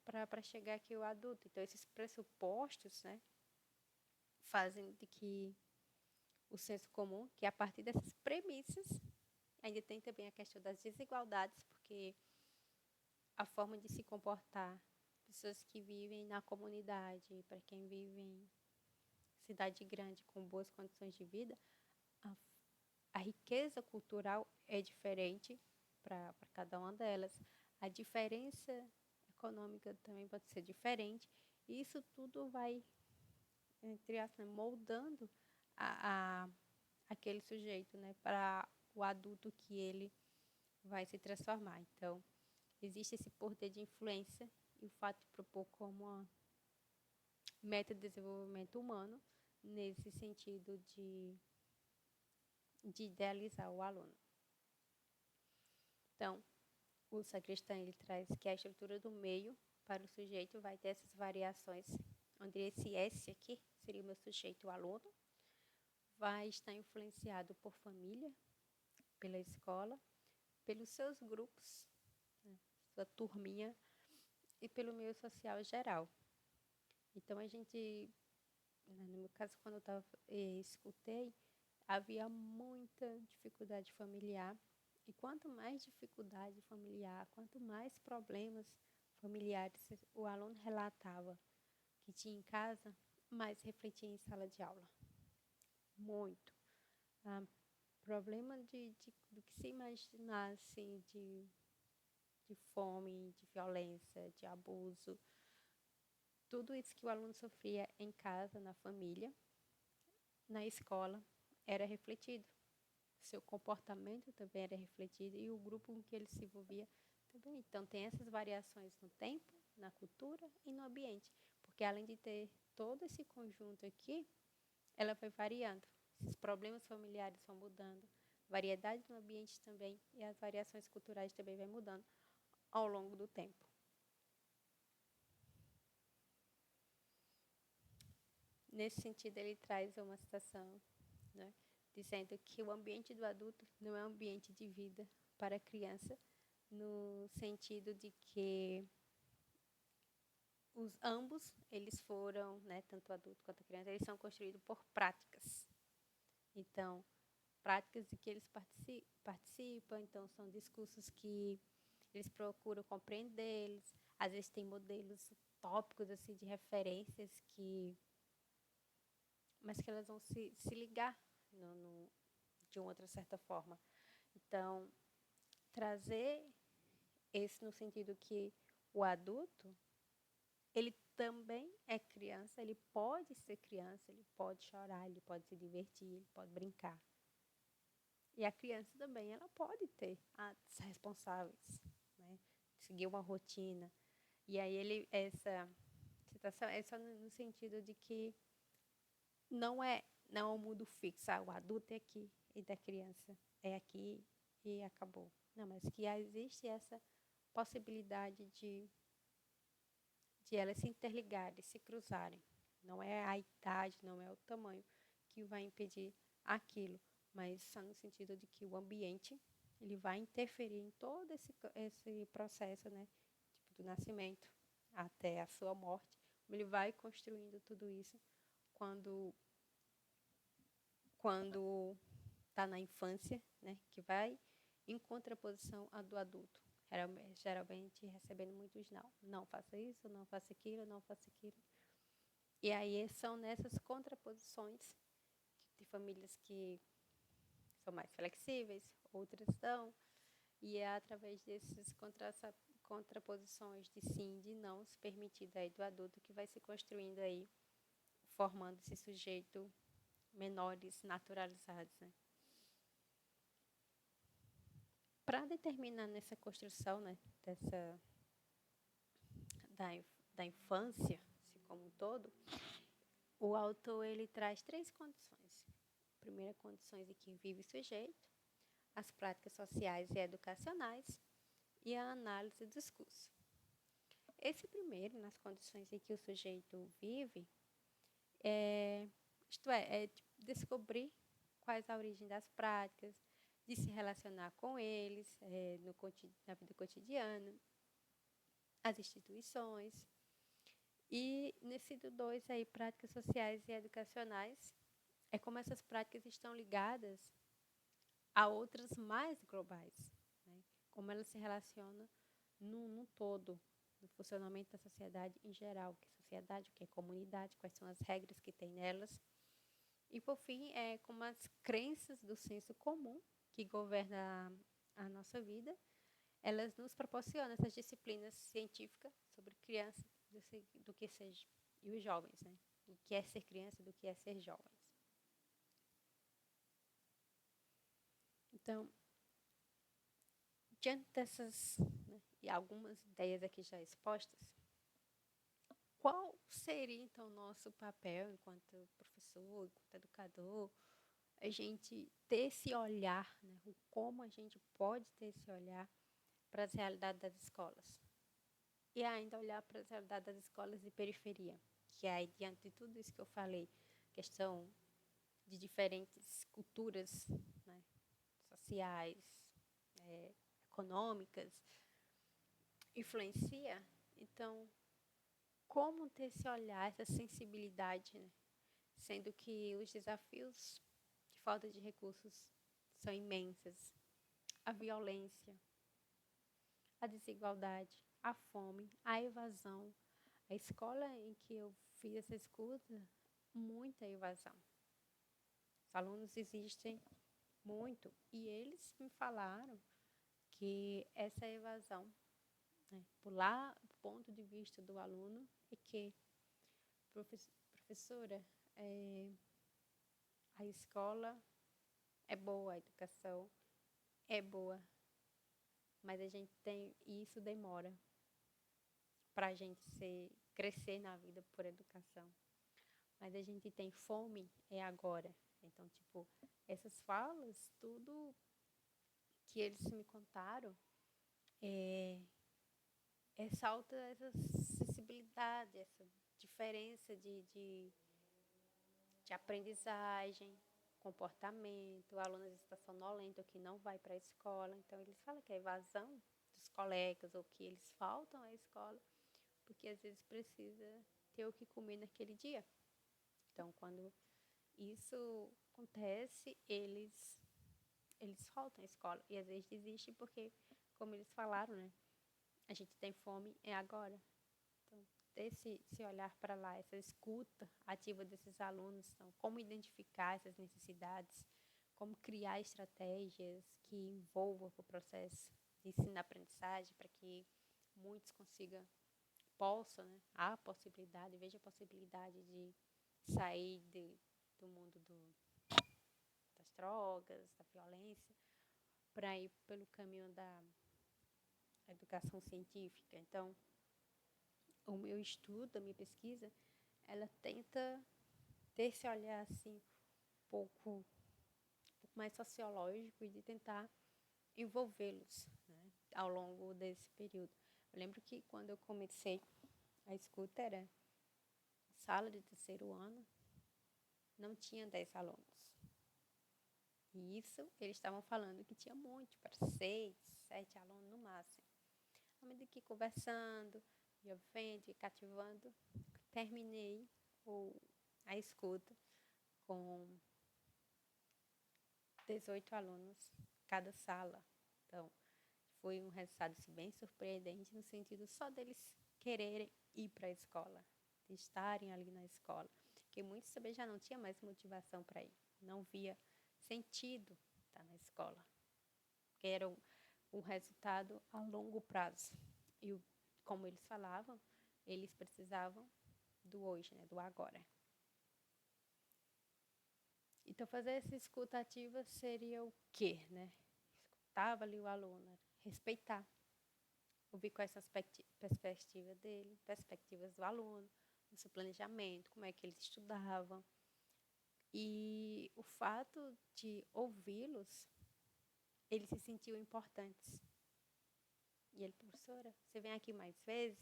para chegar aqui ao adulto. Então, esses pressupostos, né, fazem de que o senso comum, que a partir dessas premissas, ainda tem também a questão das desigualdades, porque a forma de se comportar, pessoas que vivem na comunidade, para quem vive em cidade grande com boas condições de vida, a, a riqueza cultural é diferente para cada uma delas. A diferença econômica também pode ser diferente. E isso tudo vai, entre aspas, moldando aquele sujeito, né, para o adulto que ele vai se transformar. Então, existe esse poder de influência e o fato de propor como uma meta de desenvolvimento humano nesse sentido de idealizar o aluno. Então, o sacristão ele traz que a estrutura do meio para o sujeito vai ter essas variações, onde esse S aqui seria o meu sujeito, o aluno, vai estar influenciado por família, pela escola, pelos seus grupos, né, sua turminha, e pelo meio social geral. Então, a gente, né, no meu caso, quando escutei, havia muita dificuldade familiar. E quanto mais dificuldade familiar, quanto mais problemas familiares o aluno relatava que tinha em casa, mais refletia em sala de aula. Muito. Ah, problema do que se imaginasse de fome, de violência, de abuso, tudo isso que o aluno sofria em casa, na família, na escola, era refletido. Seu comportamento também era refletido e o grupo com que ele se envolvia também. Então, tem essas variações no tempo, na cultura e no ambiente. Porque além de ter todo esse conjunto aqui, ela vai variando. Esses problemas familiares vão mudando, variedade no ambiente também e as variações culturais também vão mudando ao longo do tempo. Nesse sentido, ele traz uma citação, né, dizendo que o ambiente do adulto não é um ambiente de vida para a criança, no sentido de que ambos, eles foram, né, tanto o adulto quanto a criança, eles são construídos por práticas. Então, práticas de que eles participam, então são discursos que eles procuram compreender, eles, às vezes tem modelos tópicos assim, de referências mas que elas vão se ligar de uma outra certa forma. Então, trazer esse no sentido que o adulto, ele também é criança, ele pode ser criança, ele pode chorar, ele pode se divertir, ele pode brincar. E a criança também, ela pode ter atos responsáveis, né? Seguir uma rotina. E aí essa citação é só no sentido de que não é um mundo fixo, o adulto é aqui e da criança é aqui e acabou. Não, mas que existe essa possibilidade de elas se interligarem, se cruzarem. Não é a idade, não é o tamanho que vai impedir aquilo, mas só no sentido de que o ambiente ele vai interferir em todo esse processo, né, tipo, do nascimento até a sua morte. Ele vai construindo tudo isso quando está na infância, né, que vai em contraposição à do adulto. Geralmente recebendo muitos não. Não faça isso, não faça aquilo, não faça aquilo. E aí são nessas contraposições de famílias que são mais flexíveis, outras não. E é através dessas contraposições de sim e de não se permitido aí do adulto que vai se construindo aí, formando esse sujeito menores naturalizados, né? Para determinar nessa construção, né, da, da infância, assim como um todo, o autor ele traz 3 condições. A primeira condição é que vive o sujeito, as práticas sociais e educacionais e a análise do discurso. Esse primeiro, nas condições em que o sujeito vive, isto é descobrir quais a origem das práticas, de se relacionar com eles na vida cotidiana, as instituições. E nesse do 2 aí, práticas sociais e educacionais, é como essas práticas estão ligadas a outras mais globais, né? Como elas se relacionam no todo, no funcionamento da sociedade em geral, o que é sociedade, o que é comunidade, quais são as regras que tem nelas. E, por fim, é como as crenças do senso comum que governa a nossa vida, elas nos proporcionam essas disciplinas científicas sobre criança, do que seja, e os jovens, né? Do que é ser criança, do que é ser jovens. Então, diante dessas, né, e algumas ideias aqui já expostas, qual seria, então, o nosso papel enquanto professor, enquanto educador, a gente ter esse olhar, né, como a gente pode ter esse olhar para as realidades das escolas? E ainda olhar para as realidades das escolas de periferia, que aí, diante de tudo isso que eu falei, questão de diferentes culturas, né, sociais, econômicas, influencia. Então, como ter esse olhar, essa sensibilidade, né? Sendo que os desafios de falta de recursos são imensos. A violência, a desigualdade, a fome, a evasão. A escola em que eu fiz essa escuta, muita evasão. Os alunos existem muito e eles me falaram que essa evasão, né, por lá, o ponto de vista do aluno é que, professora, a escola é boa, a educação é boa, mas a gente tem, e isso demora para a gente crescer na vida por educação. Mas a gente tem fome, é agora. Então, tipo, essas falas, tudo que eles me contaram, ressalta essa sensibilidade, essa diferença de aprendizagem, comportamento. O aluno às vezes está sonolento, que não vai para a escola. Então, eles falam que é evasão dos colegas ou que eles faltam à escola, porque às vezes precisa ter o que comer naquele dia. Então, quando isso acontece, eles faltam à escola. E às vezes desistem porque, como eles falaram, né? A gente tem fome, é agora. Então, ter esse olhar para lá, essa escuta ativa desses alunos. Então, como identificar essas necessidades, como criar estratégias que envolvam o processo de ensino-aprendizagem para que muitos possam, né? Há a possibilidade, veja a possibilidade de sair do mundo das drogas, da violência, para ir pelo caminho da educação científica. Então, o meu estudo, a minha pesquisa, ela tenta ter esse olhar assim, um pouco mais sociológico e de tentar envolvê-los, né, ao longo desse período. Eu lembro que quando eu comecei a escuta, era sala de terceiro ano, não tinha 10 alunos. E isso, eles estavam falando que tinha muito, para 6, 7 alunos no máximo. À medida que conversando, ia vendo e cativando, terminei a escuta com 18 alunos cada sala. Então, foi um resultado assim, bem surpreendente no sentido só deles quererem ir para a escola, de estarem ali na escola. Porque muitos também já não tinham mais motivação para ir, não via sentido estar na escola, porque era um resultado a longo prazo. E como eles falavam, eles precisavam do hoje, né, do agora. Então, fazer essa escuta ativa seria o quê, né? Escutava ali o aluno, respeitar, ouvir quais são as perspectivas dele, perspectivas do aluno, do seu planejamento, como é que eles estudavam. E o fato de ouvi-los, eles se sentiam importantes. E ele, professora, você vem aqui mais vezes?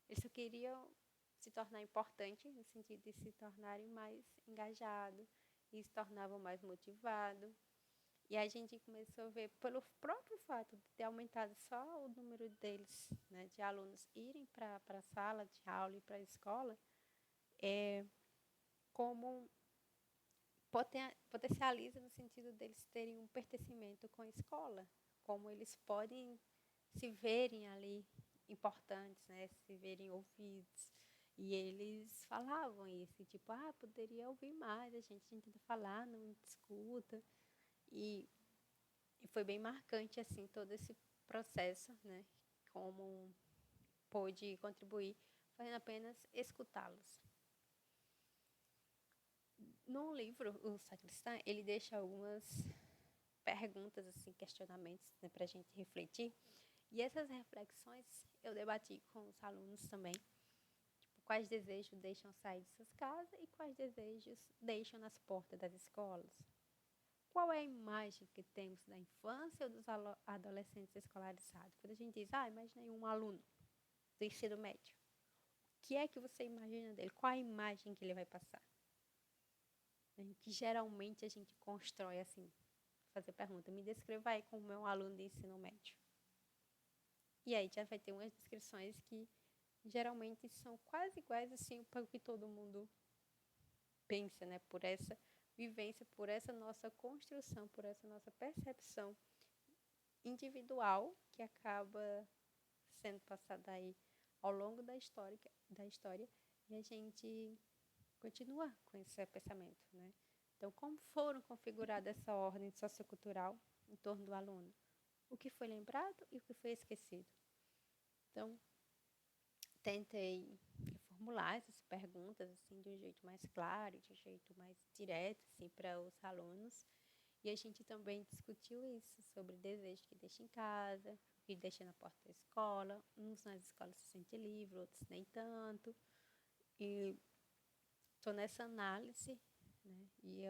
Eles só queriam se tornar importantes no sentido de se tornarem mais engajados e se tornavam mais motivados. E a gente começou a ver, pelo próprio fato de ter aumentado só o número deles, né, de alunos irem para a sala de aula e para a escola, como potencializa no sentido deles terem um pertencimento com a escola, como eles podem se verem ali importantes, né, se verem ouvidos. E eles falavam isso, tipo, poderia ouvir mais, a gente tenta falar, não escuta. E foi bem marcante, assim, todo esse processo, né, como pôde contribuir, fazendo apenas escutá-los. No livro, o Sacristã, ele deixa algumas perguntas, assim, questionamentos, né, para a gente refletir. E essas reflexões eu debati com os alunos também. Tipo, quais desejos deixam sair de suas casas e quais desejos deixam nas portas das escolas. Qual é a imagem que temos da infância ou dos adolescentes escolarizados? Quando a gente diz, imaginei um aluno do ensino médio. O que é que você imagina dele? Qual a imagem que ele vai passar? Que geralmente a gente constrói assim, fazer pergunta. Me descreva aí como é um aluno de ensino médio. E aí já vai ter umas descrições que geralmente são quase iguais assim para o que todo mundo pensa, né? Por essa vivência, por essa nossa construção, por essa nossa percepção individual que acaba sendo passada aí ao longo da história e a gente continua com esse pensamento, né? Então, como foram configuradas essa ordem sociocultural em torno do aluno? O que foi lembrado e o que foi esquecido? Então, tentei formular essas perguntas assim de um jeito mais claro, de um jeito mais direto assim para os alunos. E a gente também discutiu isso sobre desejo que deixa em casa, que deixa na porta da escola. Uns nas escolas se sentem livres, outros nem tanto. E estou nessa análise, né? E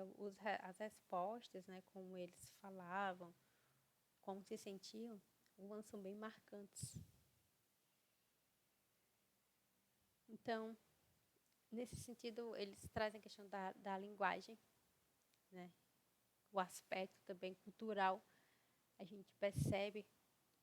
as respostas, né, como eles falavam, como se sentiam, algumas são bem marcantes. Então, nesse sentido, eles trazem a questão da linguagem, né? O aspecto também cultural. A gente percebe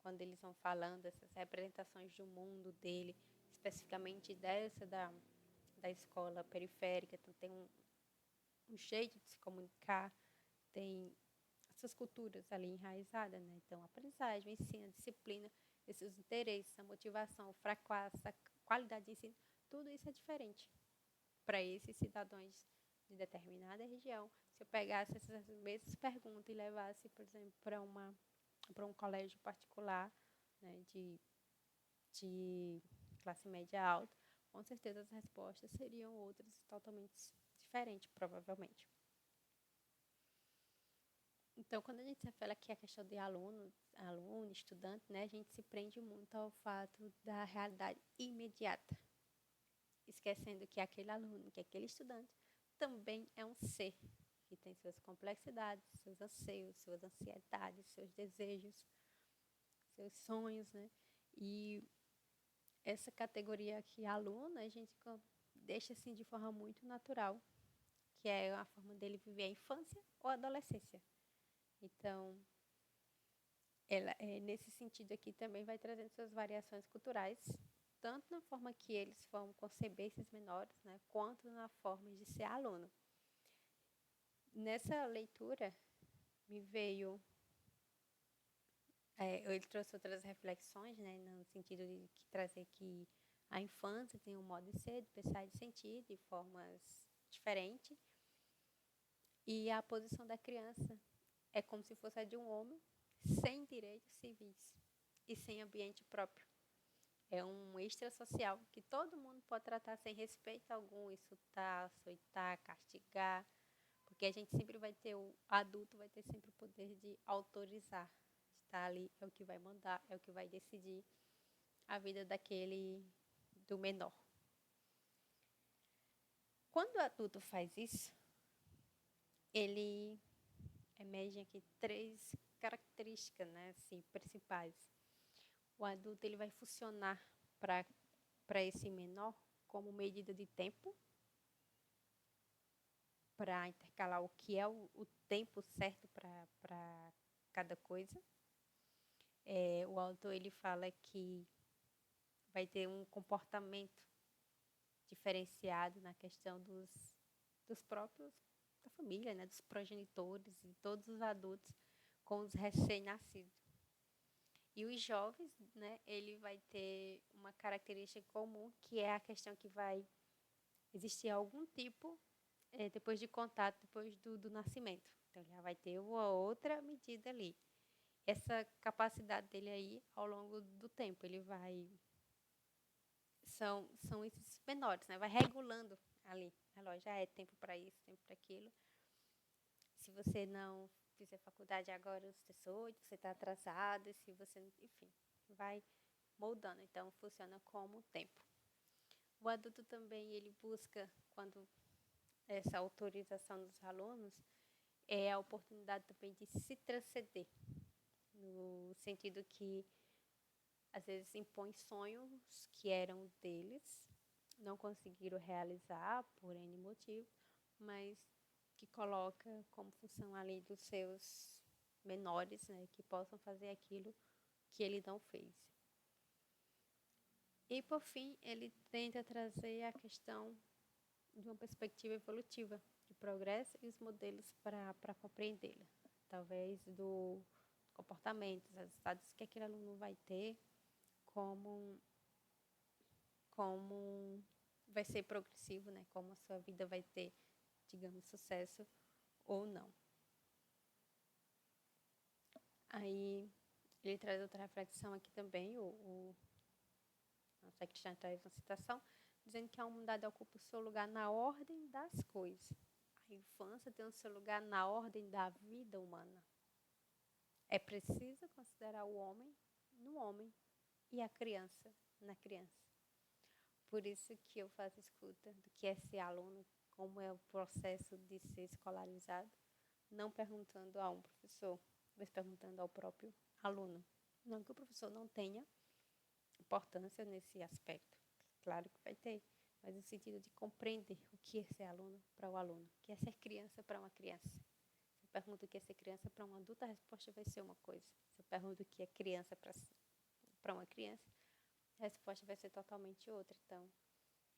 quando eles vão falando essas representações do mundo dele, especificamente dessa da escola periférica. Então, tem um jeito de se comunicar, tem essas culturas ali enraizadas, né? Então, a aprendizagem, o ensino, a disciplina, esses interesses, a motivação, o fracasso, a qualidade de ensino, tudo isso é diferente para esses cidadãos de determinada região. Se eu pegasse essas mesmas perguntas e levasse, por exemplo, para um colégio particular, né, de classe média alta, com certeza as respostas seriam outras totalmente diferentes, provavelmente. Então, quando a gente fala que a questão de aluno, estudante, né, a gente se prende muito ao fato da realidade imediata, esquecendo que aquele aluno, que aquele estudante, também é um ser que tem suas complexidades, seus anseios, suas ansiedades, seus desejos, seus sonhos, né? E essa categoria aqui, aluno, a gente deixa assim de forma muito natural, que é a forma dele viver a infância ou a adolescência. Então, ela, nesse sentido aqui também vai trazendo suas variações culturais, tanto na forma que eles vão conceber esses menores, né, quanto na forma de ser aluno. Nessa leitura, me veio... ele trouxe outras reflexões, né, no sentido de trazer que a infância tem um modo de ser, de pensar e de sentir de formas diferentes. E a posição da criança é como se fosse a de um homem sem direitos civis e sem ambiente próprio. É um extrasocial que todo mundo pode tratar sem respeito algum, insultar, açoitar, castigar, porque a gente sempre vai ter, o adulto vai ter sempre o poder de autorizar, de estar ali, é o que vai mandar, é o que vai decidir a vida do menor. Quando o adulto faz isso, ele emergem aqui 3 características, né, assim, principais. O adulto ele vai funcionar para esse menor como medida de tempo, para intercalar o que é o tempo certo para cada coisa. O autor ele fala que vai ter um comportamento diferenciado na questão dos próprios, da família, né, dos progenitores e todos os adultos com os recém-nascidos. E os jovens, né, ele vai ter uma característica comum, que é a questão que vai existir algum tipo, depois de contato, depois do nascimento. Então, já vai ter uma outra medida ali. Essa capacidade dele aí, ao longo do tempo, ele vai... São esses menores, né? Vai regulando ali. Já é tempo para isso, tempo para aquilo. Se você não fizer faculdade agora aos 18, você está atrasado. Se você, enfim, vai moldando. Então, funciona como tempo. O adulto também, ele busca, quando essa autorização dos alunos, é a oportunidade também de se transcender, no sentido que, às vezes, impõe sonhos que eram deles, não conseguiram realizar por N motivo, mas que coloca como função ali dos seus menores, né, que possam fazer aquilo que ele não fez. E, por fim, ele tenta trazer a questão de uma perspectiva evolutiva de progresso e os modelos para compreendê-la, através do comportamento, dos resultados que aquele aluno vai ter, como, como vai ser progressivo, né? Como a sua vida vai ter, digamos, sucesso ou não. Aí ele traz outra reflexão aqui também, a Cristiane traz uma citação, dizendo que a humanidade ocupa o seu lugar na ordem das coisas. A infância tem o seu lugar na ordem da vida humana. É preciso considerar o homem no homem e a criança na criança. Por isso que eu faço escuta do que é ser aluno, como é o processo de ser escolarizado, não perguntando a um professor, mas perguntando ao próprio aluno. Não que o professor não tenha importância nesse aspecto, claro que vai ter, mas no sentido de compreender o que é ser aluno para o aluno, o que é ser criança para uma criança. Se eu pergunto o que é ser criança para um adulto, a resposta vai ser uma coisa. Se eu pergunto o que é criança para uma criança, a resposta vai ser totalmente outra. Então,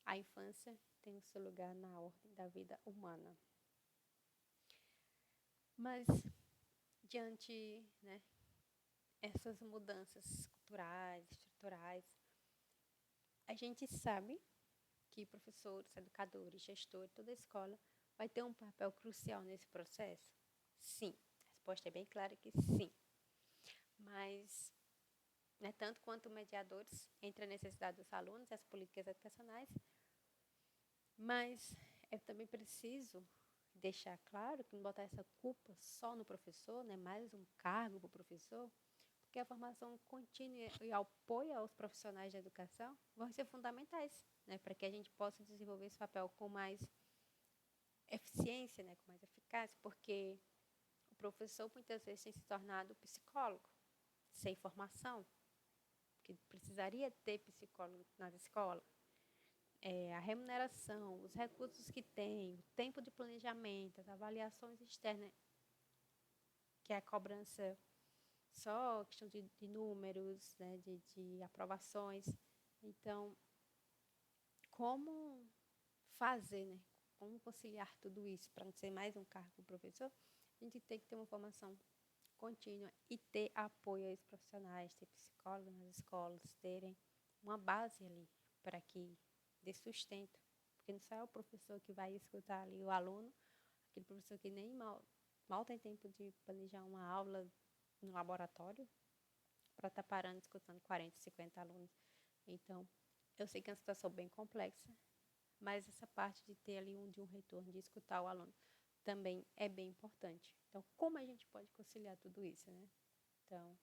a infância tem o seu lugar na ordem da vida humana. Mas, diante, né, essas mudanças culturais, estruturais, a gente sabe que professores, educadores, gestores, toda a escola vai ter um papel crucial nesse processo? Sim. A resposta é bem clara que sim. Mas, né, tanto quanto mediadores entre a necessidade dos alunos e as políticas educacionais, mas é também preciso deixar claro que não botar essa culpa só no professor, né, mais um cargo para o professor, porque a formação contínua e o apoio aos profissionais da educação vão ser fundamentais, né, para que a gente possa desenvolver esse papel com mais eficiência, né, com mais eficácia, porque o professor muitas vezes tem se tornado psicólogo, sem formação, que precisaria ter psicólogo nas escolas. A remuneração, os recursos que tem, o tempo de planejamento, as avaliações externas, que é a cobrança só questão de números, né, de aprovações. Então, como fazer, né? Como conciliar tudo isso para não ser mais um cargo para o professor? A gente tem que ter uma formação contínua e ter apoio aos profissionais, ter psicólogos nas escolas, terem uma base ali para que dê sustento. Porque não só é o professor que vai escutar ali o aluno, aquele professor que nem mal tem tempo de planejar uma aula no laboratório para estar parando e escutando 40, 50 alunos. Então, eu sei que é uma situação bem complexa, mas essa parte de ter ali um retorno, de escutar o aluno, também é bem importante. Então, como a gente pode conciliar tudo isso, né? Então,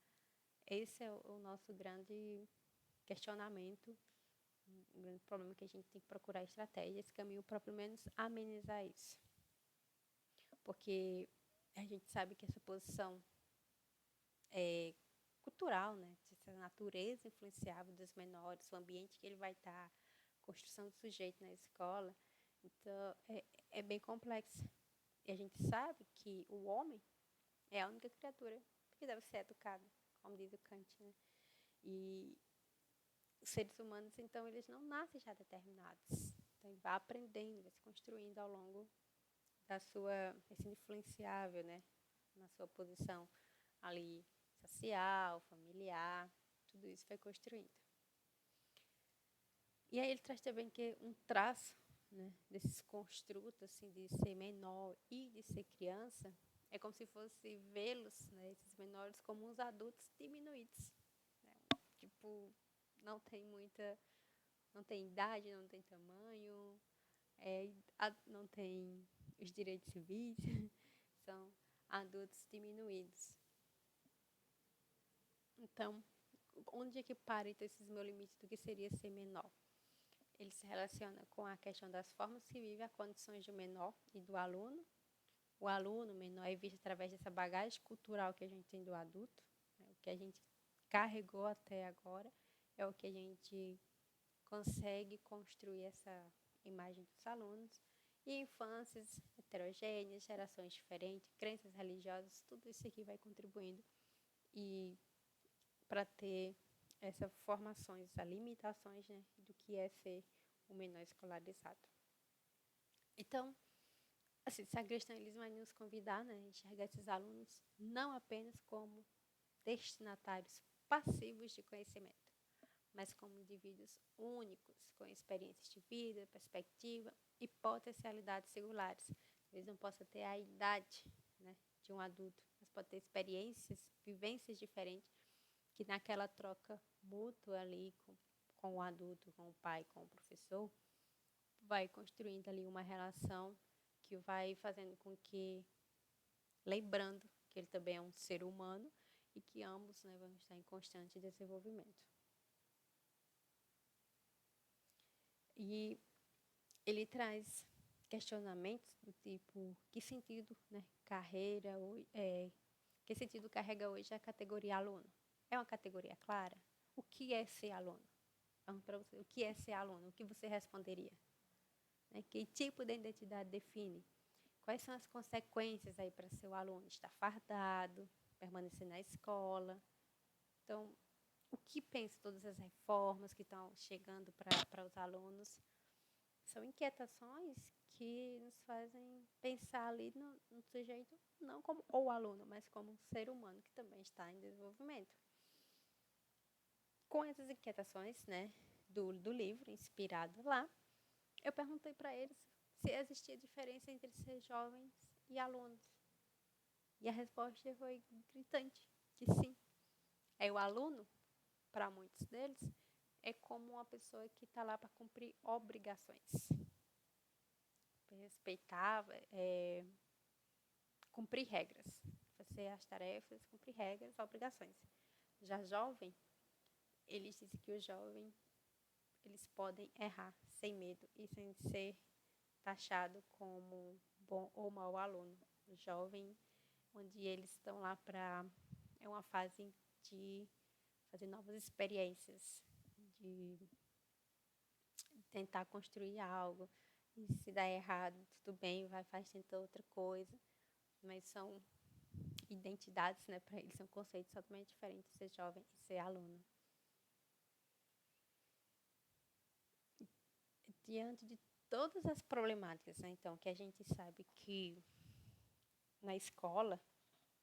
esse é o nosso grande questionamento, um grande problema que a gente tem que procurar estratégia, esse caminho para pelo menos amenizar isso. Porque a gente sabe que essa posição é cultural, né? Essa natureza influenciável dos menores, o ambiente que ele vai estar, construção do sujeito na escola. Então, é bem complexo. E a gente sabe que o homem é a única criatura que deve ser educada, como diz o Kant, né? E os seres humanos, então, eles não nascem já determinados. Então, ele vai aprendendo, vai se construindo ao longo da sua, vai sendo influenciável, né? Na sua posição ali social, familiar, tudo isso foi construindo. E aí ele traz também que um traço, né, desses construtos, assim, de ser menor e de ser criança, é como se fosse vê-los, né, esses menores, como uns adultos diminuídos. Né? Tipo, não tem muita, não tem idade, não tem tamanho, não tem os direitos civis, são adultos diminuídos. Então, onde é que para então esses meus limites do que seria ser menor? Ele se relaciona com a questão das formas que vive as condições do menor e do aluno. O aluno menor é visto através dessa bagagem cultural que a gente tem do adulto, né? O que a gente carregou até agora é o que a gente consegue construir essa imagem dos alunos. E infâncias heterogêneas, gerações diferentes, crenças religiosas, tudo isso aqui vai contribuindo e para ter essas formações, essas limitações, né, do que é ser um menor escolarizado. Então, assim, se a questão eles vai nos convidar, né, a enxergar esses alunos não apenas como destinatários passivos de conhecimento, mas como indivíduos únicos, com experiências de vida, perspectiva e potencialidades singulares. Eles não possam ter a idade, né, de um adulto, mas podem ter experiências, vivências diferentes, que naquela troca mútua ali com o adulto, com o pai, com o professor, vai construindo ali uma relação que vai fazendo com que, lembrando que ele também é um ser humano e que ambos, né, vão estar em constante desenvolvimento. E ele traz questionamentos do tipo, que sentido, né, que sentido carrega hoje a categoria aluno? É uma categoria clara? O que é ser aluno? Para você, o que é ser aluno? O que você responderia? Né? Que tipo de identidade define? Quais são as consequências aí para ser o aluno? Estar fardado, permanecer na escola. Então, o que pensa todas as reformas que estão chegando para os alunos? São inquietações que nos fazem pensar ali no sujeito, não como o aluno, mas como um ser humano que também está em desenvolvimento. Com essas inquietações, né, do livro, inspirado lá, eu perguntei para eles se existia diferença entre ser jovens e alunos. E a resposta foi gritante, que sim. É o aluno, para muitos deles, é como uma pessoa que está lá para cumprir obrigações. Respeitar, cumprir regras. Fazer as tarefas, cumprir regras, obrigações. Já jovem, eles dizem que o jovem, eles podem errar sem medo e sem ser taxado como bom ou mau aluno. O jovem, onde eles estão lá para... É uma fase de fazer novas experiências, de tentar construir algo. E se dá errado, tudo bem, faz tentar outra coisa. Mas são identidades, né, para eles, são conceitos totalmente diferentes de ser jovem e ser aluno. Diante de todas as problemáticas, né, então, que a gente sabe que na escola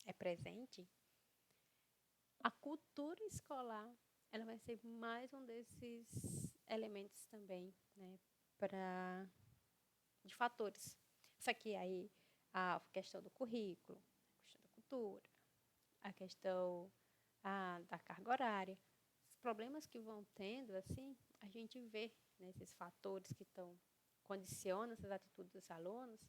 é presente, a cultura escolar, ela vai ser mais um desses elementos também, né, de fatores. Isso aqui aí, a questão do currículo, a questão da cultura, a questão da carga horária, os problemas que vão tendo, assim, a gente vê nesses fatores que condicionam essas atitudes dos alunos,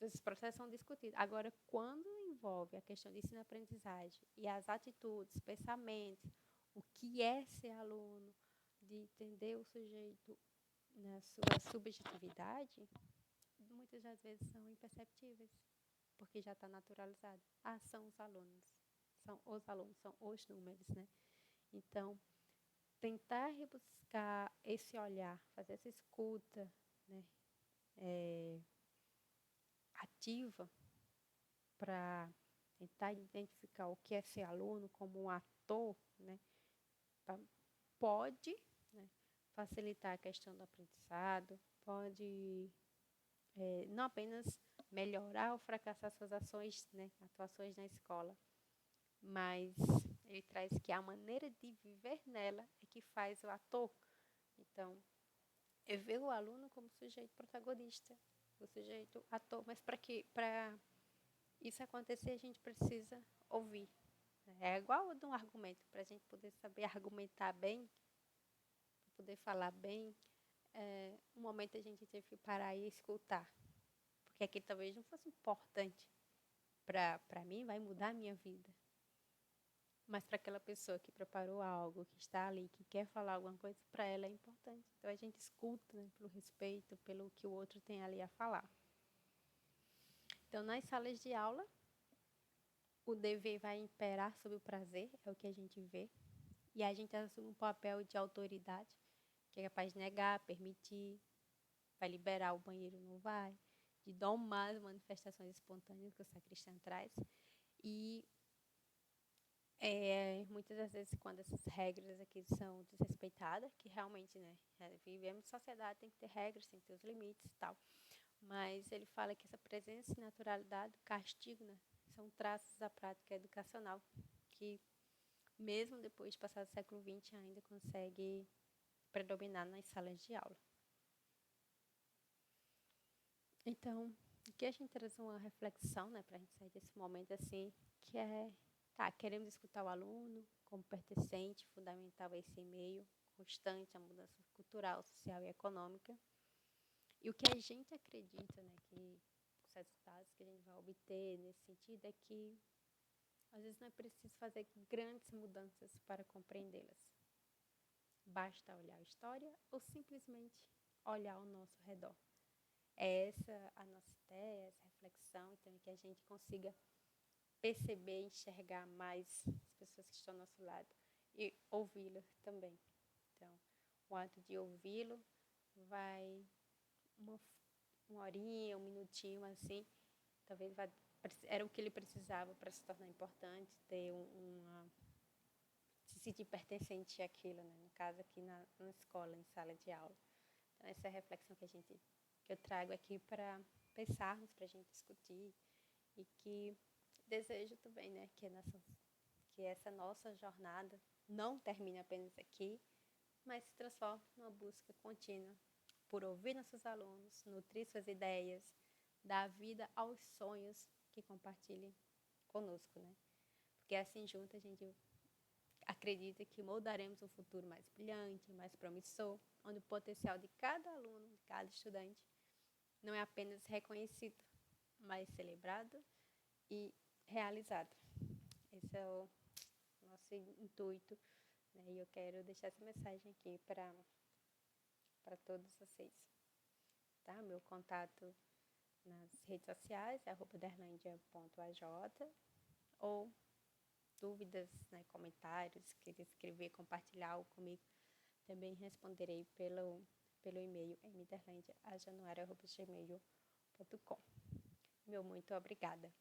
esses processos são discutidos. Agora, quando envolve a questão de ensino-aprendizagem e as atitudes, pensamentos, o que é ser aluno, de entender o sujeito na sua subjetividade, muitas das vezes são imperceptíveis, porque já está naturalizado. São os alunos. São os números, né? Então, tentar rebuscar esse olhar, fazer essa escuta, né, ativa, para tentar identificar o que é ser aluno como um ator, né, pode, né, facilitar a questão do aprendizado, pode não apenas melhorar ou fracassar suas ações, né, atuações na escola, mas ele traz que a maneira de viver nela é que faz o ator. Então, é ver o aluno como sujeito protagonista, o sujeito ator, mas para isso acontecer, a gente precisa ouvir. É igual de um argumento, para a gente poder saber argumentar bem, poder falar bem, um momento a gente teve que parar e escutar. Porque aquilo talvez não fosse importante para mim, vai mudar a minha vida. Mas para aquela pessoa que preparou algo, que está ali, que quer falar alguma coisa, para ela é importante. Então a gente escuta, né, pelo respeito, pelo que o outro tem ali a falar. Então, nas salas de aula, o dever vai imperar sobre o prazer, é o que a gente vê. E a gente assume um papel de autoridade, que é capaz de negar, permitir, vai liberar o banheiro, não vai, de domar as manifestações espontâneas que o sacristão traz. E Muitas das vezes quando essas regras aqui são desrespeitadas, que realmente, né, vivemos em sociedade, tem que ter regras, tem que ter os limites e tal. Mas ele fala que essa presença e naturalidade, o castigo, né, são traços da prática educacional que, mesmo depois de passar do século XX, ainda consegue predominar nas salas de aula. Então, aqui a gente traz uma reflexão, né, para a gente sair desse momento assim, que é, tá, queremos escutar o aluno como pertencente, fundamental a esse meio, constante, a mudança cultural, social e econômica. E o que a gente acredita, né, que os resultados que a gente vai obter nesse sentido é que, às vezes, não é preciso fazer grandes mudanças para compreendê-las. Basta olhar a história ou simplesmente olhar ao nosso redor. É essa a nossa ideia, essa reflexão, então, que a gente consiga perceber, enxergar mais as pessoas que estão ao nosso lado e ouvi-lo também. Então, o ato de ouvi-lo vai uma, uma horinha, um minutinho assim, talvez era o que ele precisava para se tornar importante, ter se sentir pertencente àquilo, né? No caso aqui na escola, em sala de aula. Então, essa é a reflexão que eu trago aqui para pensarmos, para a gente discutir e que desejo também, né, que essa nossa jornada não termine apenas aqui, mas se transforme numa busca contínua por ouvir nossos alunos, nutrir suas ideias, dar vida aos sonhos que compartilhem conosco, né? Porque assim junto a gente acredita que moldaremos um futuro mais brilhante, mais promissor, onde o potencial de cada aluno, de cada estudante, não é apenas reconhecido, mas celebrado e realizado. Esse é o nosso intuito, né? E eu quero deixar essa mensagem aqui para todos vocês. Tá? Meu contato nas redes sociais é @derlandia.aj, ou dúvidas, né, comentários, querer escrever, compartilhar algo comigo, também responderei pelo e-mail mderlandia@januário.gmail.com. Meu muito obrigada.